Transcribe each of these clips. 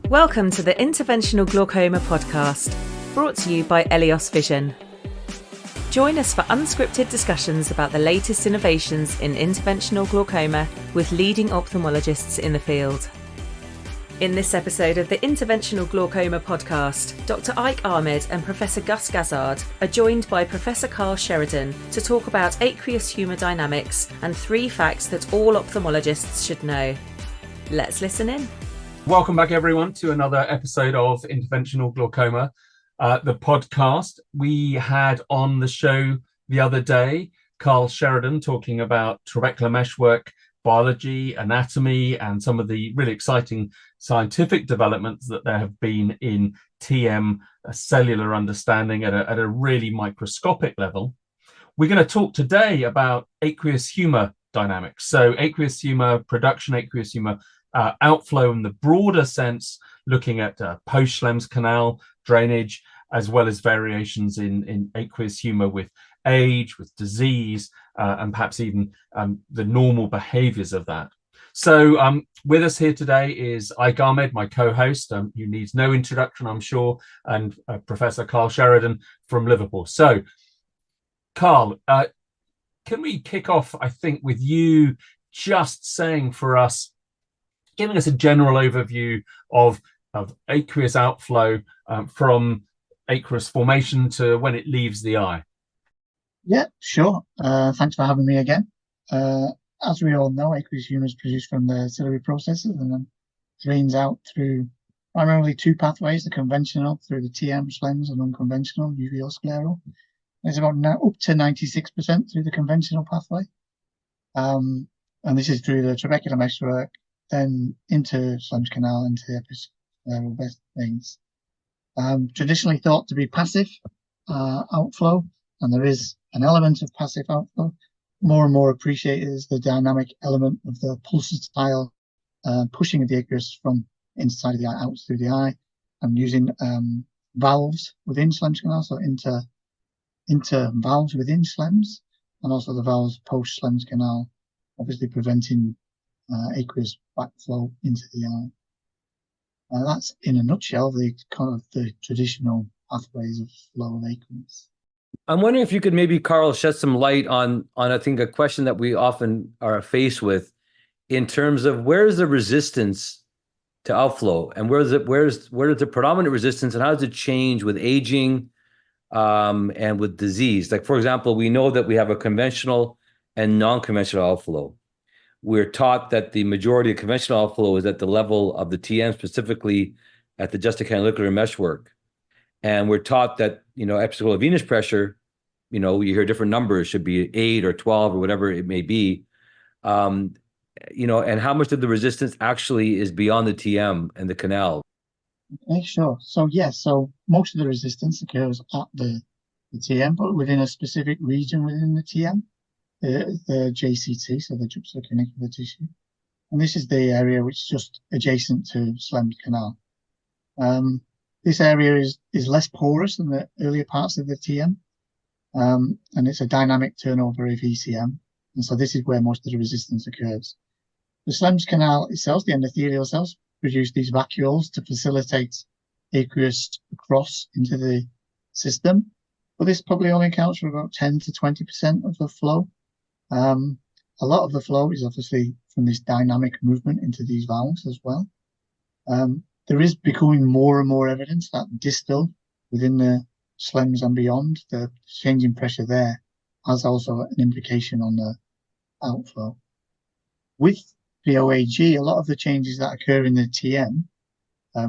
Welcome to the Interventional Glaucoma podcast, brought to you by Aqueous Vision. Join us for unscripted discussions about the latest innovations in interventional glaucoma with leading ophthalmologists in the field. In this episode of the Interventional Glaucoma podcast, Dr. Ahmed and Professor Gazzard are joined by Professor Carl Sheridan to talk about aqueous humour dynamics and 3 facts that all ophthalmologists should know. Let's listen in. Welcome back, everyone, to another episode of Interventional Glaucoma, the podcast. We had on the show the other day Carl Sheridan talking about trabecular meshwork, biology, anatomy, and some of the really exciting scientific developments that there have been in TM cellular understanding at a really microscopic level. We're going to talk today about aqueous humour dynamics. So aqueous humour production, aqueous humour outflow in the broader sense, looking at post-Schlemm's canal drainage, as well as variations in aqueous humour with age, with disease, and perhaps even the normal behaviours of that. So with us here today is Ahmed, my co-host, who needs no introduction, I'm sure, and Professor Carl Sheridan from Liverpool. So, Carl, can we kick off, I think, with you just saying for us, giving us a general overview of aqueous outflow from aqueous formation to when it leaves the eye? Yeah, sure. Thanks for having me again. As we all know, aqueous humour is produced from the ciliary processes and then drains out through primarily 2 pathways, the conventional through the TM, Schlemm's, and unconventional, uveoscleral. It's about up to 96% through the conventional pathway. And this is through the trabecular meshwork, then into Schlemm's canal, into the episcleral veins. Traditionally thought to be passive outflow, and there is an element of passive outflow. More and more appreciated is the dynamic element of the pulsatile pushing of the aqueous from inside of the eye out through the eye, and using valves within Schlemm's canal, so into valves within Schlemm's, and also the valves post Schlemm's canal, obviously preventing aqueous backflow into the eye. That's in a nutshell the kind of the traditional pathways of flow of aqueous. I'm wondering if you could maybe, Carl, shed some light on I think a question that we often are faced with in terms of where is the resistance to outflow, and where is the predominant resistance, and how does it change with aging and with disease? Like, for example, we know that we have a conventional and non-conventional outflow. We're taught that the majority of conventional outflow is at the level of the TM, specifically at the juxtacanalicular meshwork. And we're taught that, episcleral venous pressure, you hear different numbers, should be 8 or 12 or whatever it may be. And how much of the resistance actually is beyond the TM and the canal? Okay, sure. So most of the resistance occurs at the TM, but within a specific region within the TM. The JCT, so the juxtacanicular tissue, and this is the area which is just adjacent to Schlemm's canal. This area is less porous than the earlier parts of the TM, and it's a dynamic turnover of ECM, and so this is where most of the resistance occurs. The Schlemm's canal itself, the endothelial cells, produce these vacuoles to facilitate aqueous across into the system, but this probably only accounts for about 10 to 20% of the flow. A lot of the flow is obviously from this dynamic movement into these valves as well. There is becoming more and more evidence that distal within the Schlemm's and beyond, the change in pressure there has also an implication on the outflow. With POAG, a lot of the changes that occur in the TM,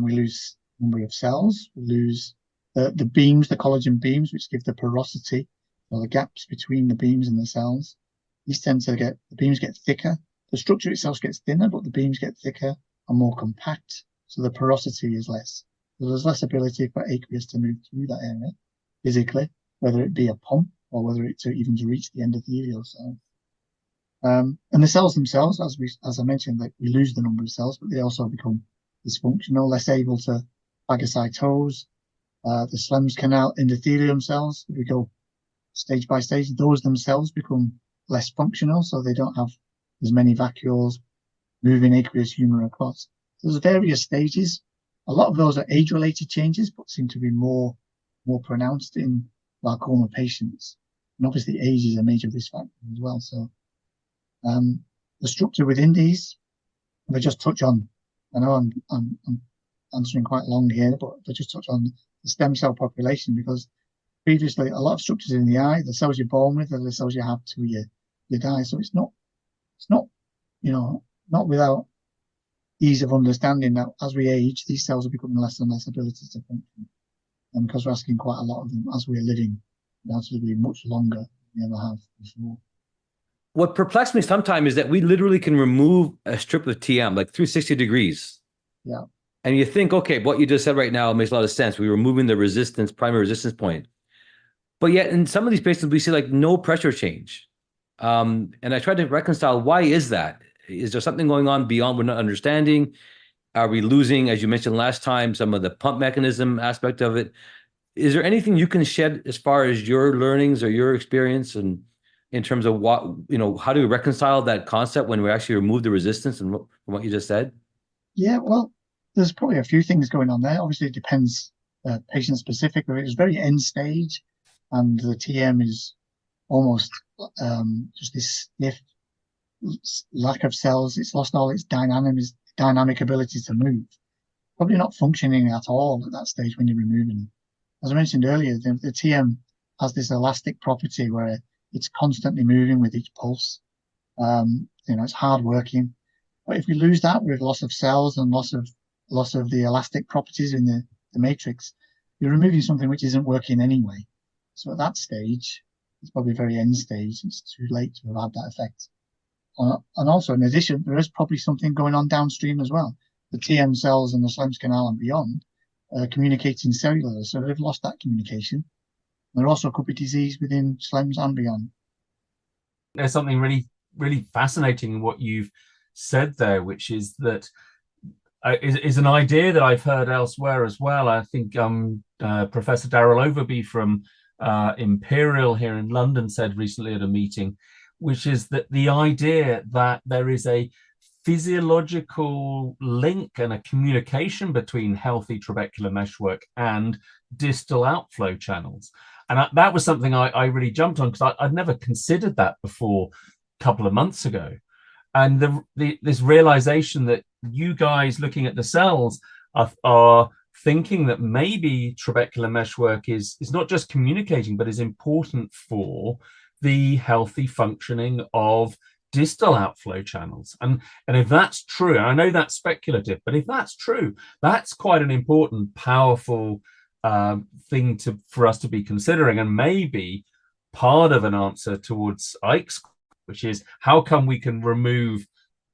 we lose number of cells, we lose the beams, the collagen beams, which give the porosity, or the gaps between the beams and the cells. These tend to the beams get thicker. The structure itself gets thinner, but the beams get thicker and more compact, so the porosity is less. So there's less ability for aqueous to move through that area physically, whether it be a pump or whether it to reach the endothelial cell. And the cells themselves, as I mentioned, we lose the number of cells, but they also become dysfunctional, less able to phagocytose. The Schlemm's canal endothelium cells, if we go stage by stage, those themselves become less functional, so they don't have as many vacuoles moving aqueous humour across. There's various stages A lot of those are age-related changes, but seem to be more pronounced in glaucoma patients. And obviously, age is a major risk factor as well. So, the structure within these, if I just touch on, I know I'm answering quite long here, but if I just touch on the stem cell population, because previously a lot of structures in the eye, the cells you're born with, are the cells you have to your die. So it's not, not without ease of understanding that as we age, these cells are becoming less and less ability to function. And because we're asking quite a lot of them as we're living, that's to be much longer than we ever have before. What perplexed me sometimes is that we literally can remove a strip of TM, like 360 degrees. Yeah. And you think, okay, what you just said right now makes a lot of sense. We're removing the resistance, primary resistance point. But yet in some of these patients, we see like no pressure change. And I tried to reconcile, why is that? Is there something going on beyond we're not understanding? Are we losing, as you mentioned last time, some of the pump mechanism aspect of it? Is there anything you can shed as far as your learnings or your experience and in terms of what, how do we reconcile that concept when we actually remove the resistance and what you just said? Yeah, well, there's probably a few things going on there. Obviously, it depends patient specific. It's very end stage, and the TM is almost just this stiff lack of cells. It's lost all its dynamic ability to move. Probably not functioning at all at that stage when you're removing it. As I mentioned earlier, the TM has this elastic property where it's constantly moving with each pulse. It's hard working. But if we lose that with loss of cells and loss of the elastic properties in the matrix, you're removing something which isn't working anyway. So at that stage, it's probably very end stage. It's too late to have had that effect. And also, in addition, there is probably something going on downstream as well. The TM cells in the Schlemm's canal and beyond communicating cellular, so they've lost that communication. There also could be disease within Schlemm's and beyond. There's something really, really fascinating in what you've said there, which is that is an idea that I've heard elsewhere as well. I think Professor Darrell Overby from Imperial here in London said recently at a meeting, which is that the idea that there is a physiological link and a communication between healthy trabecular meshwork and distal outflow channels. And that was something I really jumped on because I'd never considered that before a couple of months ago. And this realization that you guys looking at the cells are thinking that maybe trabecular meshwork is not just communicating, but is important for the healthy functioning of distal outflow channels. And if that's true, and I know that's speculative, but if that's true, that's quite an important, powerful thing for us to be considering, and maybe part of an answer towards Ike's, which is how come we can remove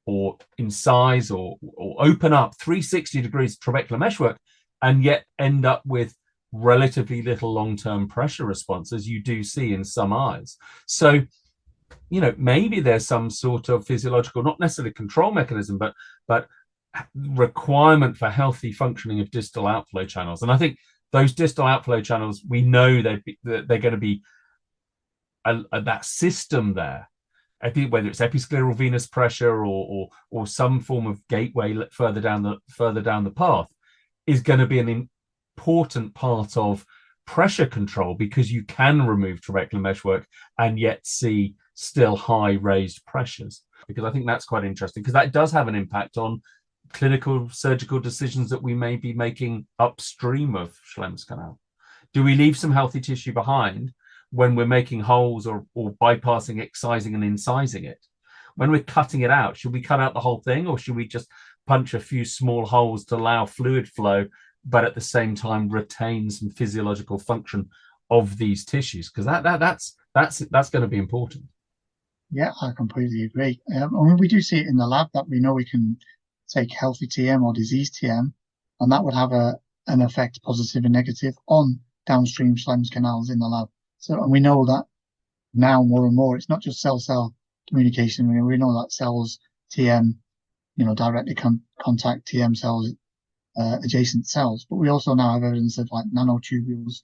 or incise or open up 360 degrees trabecular meshwork and yet end up with relatively little long-term pressure response, as you do see in some eyes. So, maybe there's some sort of physiological, not necessarily control mechanism, but requirement for healthy functioning of distal outflow channels. And I think those distal outflow channels, we know they're going to be that system there. I think whether it's episcleral venous pressure or some form of gateway further down the path is going to be an important part of pressure control, because you can remove trabecular meshwork and yet see still high raised pressures. Because I think that's quite interesting, because that does have an impact on clinical surgical decisions that we may be making upstream of Schlemm's canal. Do we leave some healthy tissue behind when we're making holes or bypassing, excising and incising it? When we're cutting it out, should we cut out the whole thing, or should we just punch a few small holes to allow fluid flow, but at the same time retain some physiological function of these tissues? Because that's going to be important. Yeah, I completely agree. We do see it in the lab that we know we can take healthy TM or diseased TM, and that would have an effect, positive and negative, on downstream Schlemm's canals in the lab. So, and we know that now more and more, it's not just cell-cell communication. We know that cells, TM, directly contact TM cells, adjacent cells, but we also now have evidence of like nanotubules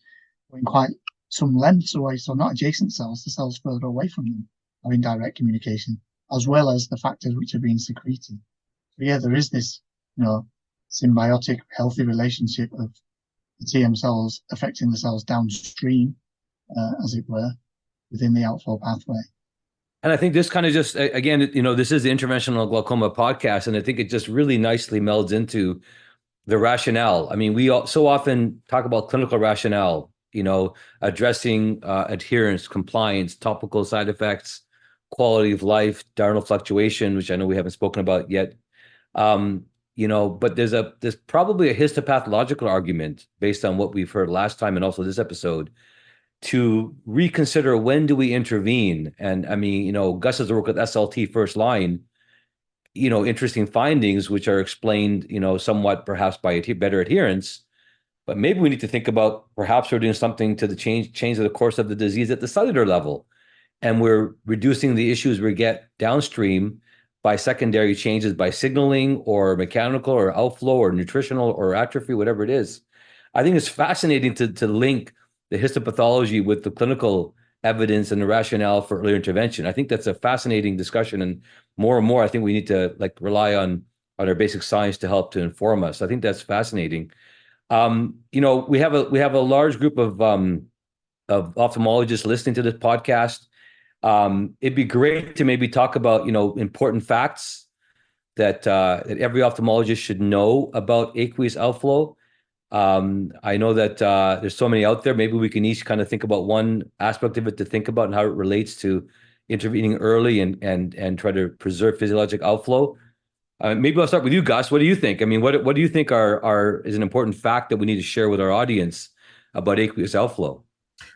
going quite some lengths away, so not adjacent cells, the cells further away from them, having direct communication, as well as the factors which are being secreted. So yeah, there is this, symbiotic, healthy relationship of the TM cells affecting the cells downstream, as it were, within the outflow pathway. And I think this kind of just, again, this is the Interventional Glaucoma podcast, and I think it just really nicely melds into the rationale. I mean, we so often talk about clinical rationale, addressing adherence, compliance, topical side effects, quality of life, diurnal fluctuation, which I know we haven't spoken about yet. But there's probably a histopathological argument based on what we've heard last time and also this episode to reconsider when do we intervene. And I mean, Gus's work with SLT first line, interesting findings, which are explained, somewhat perhaps by better adherence. But maybe we need to think about perhaps we're doing something to the change of the course of the disease at the cellular level. And we're reducing the issues we get downstream by secondary changes by signaling or mechanical or outflow or nutritional or atrophy, whatever it is. I think it's fascinating to link the histopathology with the clinical evidence and the rationale for early intervention. I think that's a fascinating discussion, and more, I think we need to rely on our basic science to help to inform us. I think that's fascinating. We have a large group of ophthalmologists listening to this podcast. It'd be great to maybe talk about important facts that every ophthalmologist should know about aqueous outflow. I know that there's so many out there. Maybe we can each kind of think about one aspect of it to think about and how it relates to intervening early and try to preserve physiologic outflow. Maybe I'll start with you, Gus. What do you think? I mean, what do you think is an important fact that we need to share with our audience about aqueous outflow?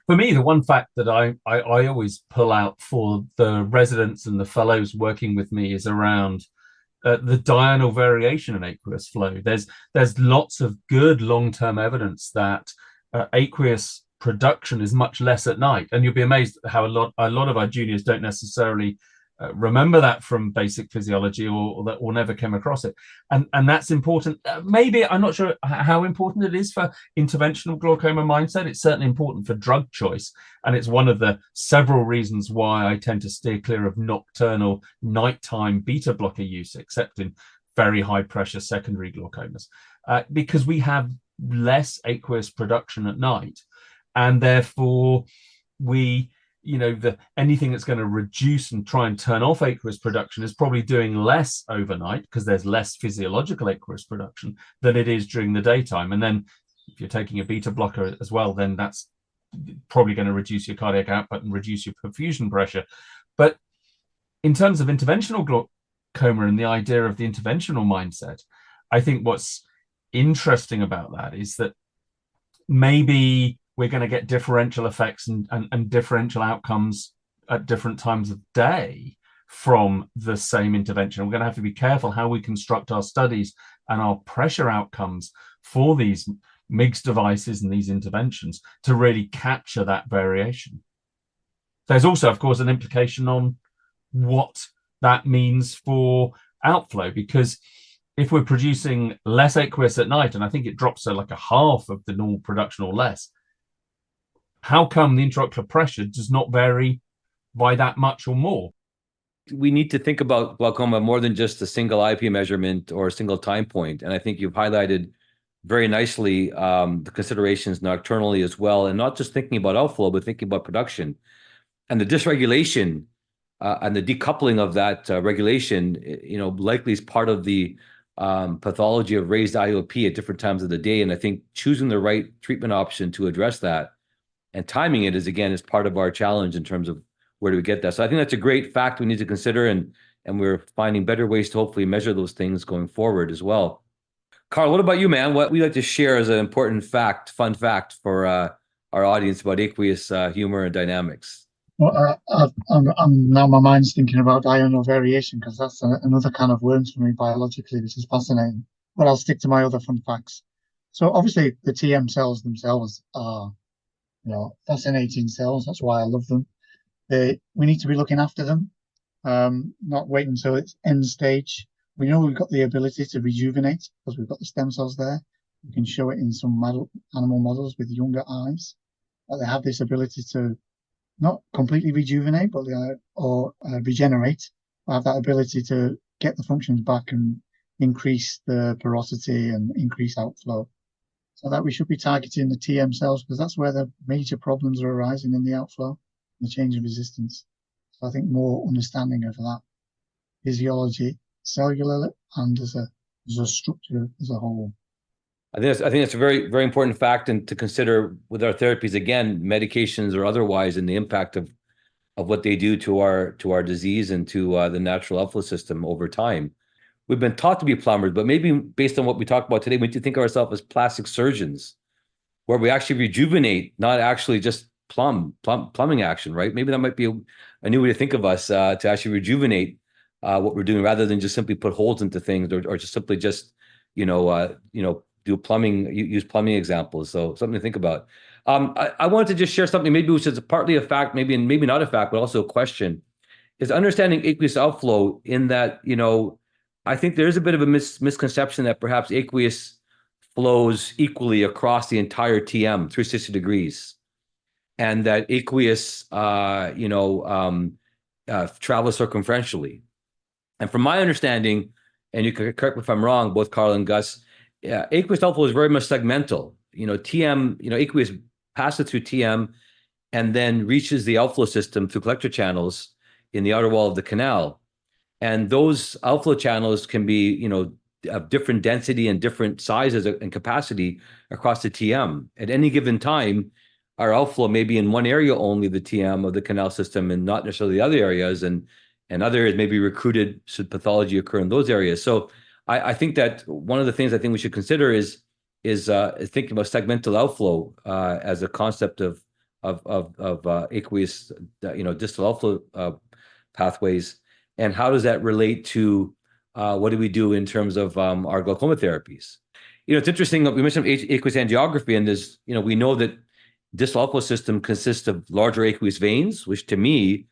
For me, the one fact that I always pull out for the residents and the fellows working with me is around the diurnal variation in aqueous flow. There's lots of good long-term evidence that aqueous production is much less at night, and you'll be amazed how a lot of our juniors don't necessarily remember that from basic physiology or never came across it, and that's important. Maybe I'm not sure how important it is for interventional glaucoma mindset. It's certainly important for drug choice, and it's one of the several reasons why I tend to steer clear of nocturnal nighttime beta blocker use, except in very high pressure secondary glaucomas, because we have less aqueous production at night, and therefore anything that's going to reduce and try and turn off aqueous production is probably doing less overnight because there's less physiological aqueous production than it is during the daytime. And then if you're taking a beta blocker as well, then that's probably going to reduce your cardiac output and reduce your perfusion pressure. But in terms of interventional glaucoma and the idea of the interventional mindset, I think what's interesting about that is that maybe we're going to get differential effects and differential outcomes at different times of day from the same intervention. We're going to have to be careful how we construct our studies and our pressure outcomes for these MIGS devices and these interventions to really capture that variation. There's also, of course, an implication on what that means for outflow, because if we're producing less aqueous at night, and I think it drops to like a half of the normal production or less, how come the intraocular pressure does not vary by that much or more? We need to think about glaucoma more than just a single IP measurement or a single time point. And I think you've highlighted very nicely the considerations nocturnally as well, and not just thinking about outflow, but thinking about production. And the dysregulation and the decoupling of that regulation, likely is part of the pathology of raised IOP at different times of the day. And I think choosing the right treatment option to address that and timing it is part of our challenge in terms of where do we get that. So I think that's a great fact we need to consider, and we're finding better ways to hopefully measure those things going forward as well. Carl, what about you, man? What we like to share as an important fact, fun fact for our audience about aqueous humor and dynamics? Well, I'm now my mind's thinking about diurnal variation, because that's another kind of worms for me biologically, which is fascinating. But I'll stick to my other fun facts. So obviously the TM cells themselves are, fascinating cells. That's why I love them. We need to be looking after them, not wait until it's end stage. We know we've got the ability to rejuvenate because we've got the stem cells there. We can show it in some animal models with younger eyes, that they have this ability to not completely rejuvenate, but regenerate. Have that ability to get the functions back and increase the porosity and increase outflow. So that we should be targeting the TM cells because that's where the major problems are arising in the outflow, the change in resistance. So I think more understanding of that physiology, cellular and as a structure as a whole. I think that's a very, very important fact and to consider with our therapies, again, medications or otherwise, and the impact of what they do to our disease and to the natural outflow system over time. We've been taught to be plumbers, but maybe based on what we talked about today, we need to think of ourselves as plastic surgeons, where we actually rejuvenate, not actually just plumbing action, right? Maybe that might be a new way to think of us, to actually rejuvenate what we're doing, rather than just simply put holes into things or just simply just do plumbing, use plumbing examples. So something to think about. I wanted to just share something, maybe which is partly a fact, maybe not a fact, but also a question, is understanding aqueous outflow in that, I think there is a bit of a misconception that perhaps aqueous flows equally across the entire TM, 360 degrees, and that aqueous, travels circumferentially. And from my understanding, and you can correct me if I'm wrong, both Carl and Gus, aqueous outflow is very much segmental. TM, aqueous passes through TM and then reaches the outflow system through collector channels in the outer wall of the canal. And those outflow channels can be, of different density and different sizes and capacity across the TM. At any given time, our outflow may be in one area only, the TM of the canal system, and not necessarily the other areas. And other areas may be recruited should pathology occur in those areas. So I think that one of the things I think we should consider is thinking about segmental outflow as a concept of aqueous, distal outflow pathways, and how does that relate to what do we do in terms of our glaucoma therapies? It's interesting that we mentioned aqueous angiography, and there's, we know that distal outflow system consists of larger aqueous veins, which to me,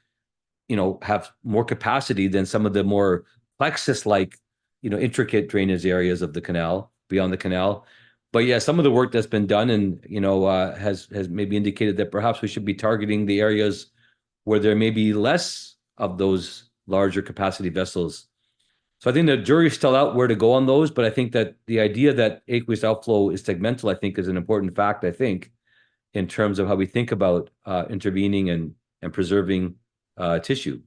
have more capacity than some of the more plexus-like, intricate drainage areas of the canal, beyond the canal. But yeah, some of the work that's been done and, has maybe indicated that perhaps we should be targeting the areas where there may be less of those larger capacity vessels. So I think the jury's still out where to go on those, but I think that the idea that aqueous outflow is segmental, I think, is an important fact, I think, in terms of how we think about intervening and preserving tissue.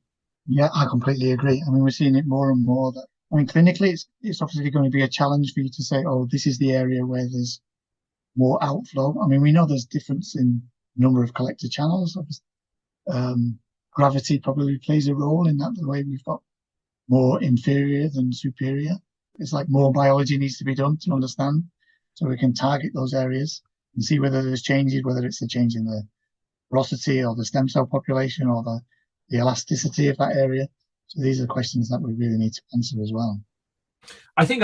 Yeah, I completely agree. I mean, we're seeing it more and more that, clinically, it's obviously going to be a challenge for you to say, oh, this is the area where there's more outflow. I mean, we know there's difference in number of collector channels. Gravity probably plays a role in that, the way we've got more inferior than superior. It's like more biology needs to be done to understand, so we can target those areas and see whether there's changes, whether it's a change in the porosity or the stem cell population or the elasticity of that area. So these are questions that we really need to answer as well. I think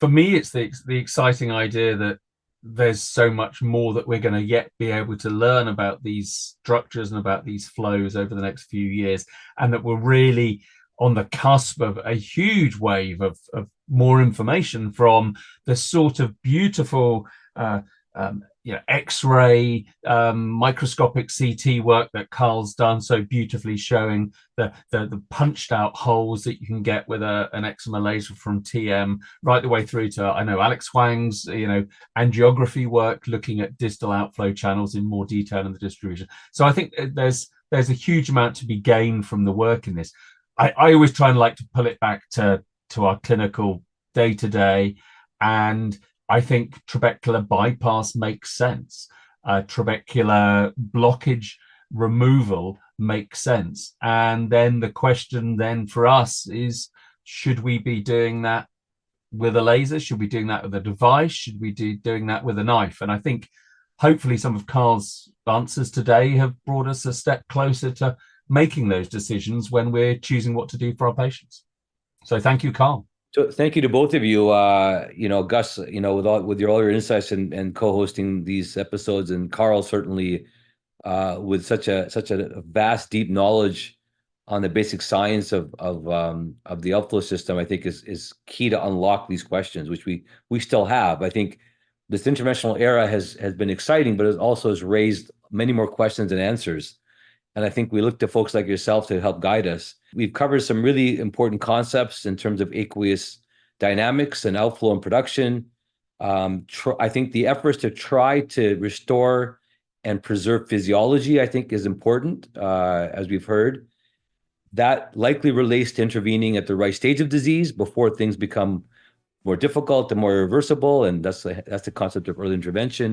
for me, it's the exciting idea that there's so much more that we're going to yet be able to learn about these structures and about these flows over the next few years, and that we're really on the cusp of a huge wave of more information from the sort of beautiful X-ray, microscopic CT work that Carl's done so beautifully, showing the punched out holes that you can get with an excimer laser from TM, right the way through to, I know, Alex Huang's, angiography work, looking at distal outflow channels in more detail in the distribution. So I think there's a huge amount to be gained from the work in this. I always try and like to pull it back to our clinical day-to-day, and I think trabecular bypass makes sense. Trabecular blockage removal makes sense. And then the question then for us is, should we be doing that with a laser? Should we be doing that with a device? Should we be doing that with a knife? And I think hopefully some of Carl's answers today have brought us a step closer to making those decisions when we're choosing what to do for our patients. So thank you, Carl. So thank you to both of you. Gus, with all your insights and co-hosting these episodes, and Carl certainly with such a vast, deep knowledge on the basic science of the outflow system, I think is key to unlock these questions, which we still have. I think this interventional era has been exciting, but it also has raised many more questions and answers. And I think we look to folks like yourself to help guide us. We've covered some really important concepts in terms of aqueous dynamics and outflow and production. I think the efforts to try to restore and preserve physiology, I think, is important, as we've heard. That likely relates to intervening at the right stage of disease before things become more difficult and more irreversible, and that's the concept of early intervention.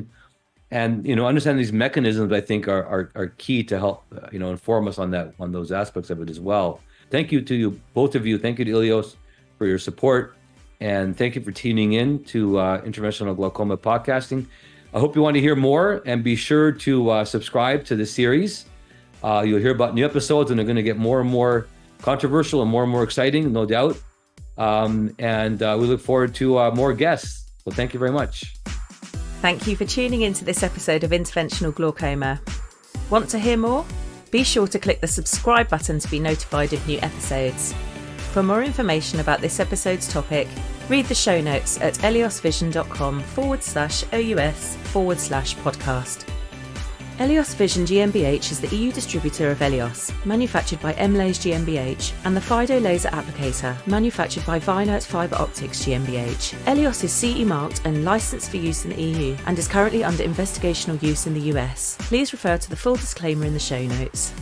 And understanding these mechanisms, I think, are key to help inform us on those aspects of it as well. Thank you to you, both of you. Thank you to Ilios for your support, and thank you for tuning in to Interventional Glaucoma Podcasting. I hope you want to hear more, and be sure to subscribe to this series. You'll hear about new episodes, and they're going to get more and more controversial and more exciting, no doubt. And we look forward to more guests. So thank you very much. Thank you for tuning into this episode of Interventional Glaucoma. Want to hear more? Be sure to click the subscribe button to be notified of new episodes. For more information about this episode's topic, read the show notes at eliosvision.com/OUS/podcast. Elios Vision GmbH is the EU distributor of Elios, manufactured by Emlaze GmbH, and the Fido laser applicator, manufactured by Vinert Fiber Optics GmbH. Elios is CE marked and licensed for use in the EU and is currently under investigational use in the US. Please refer to the full disclaimer in the show notes.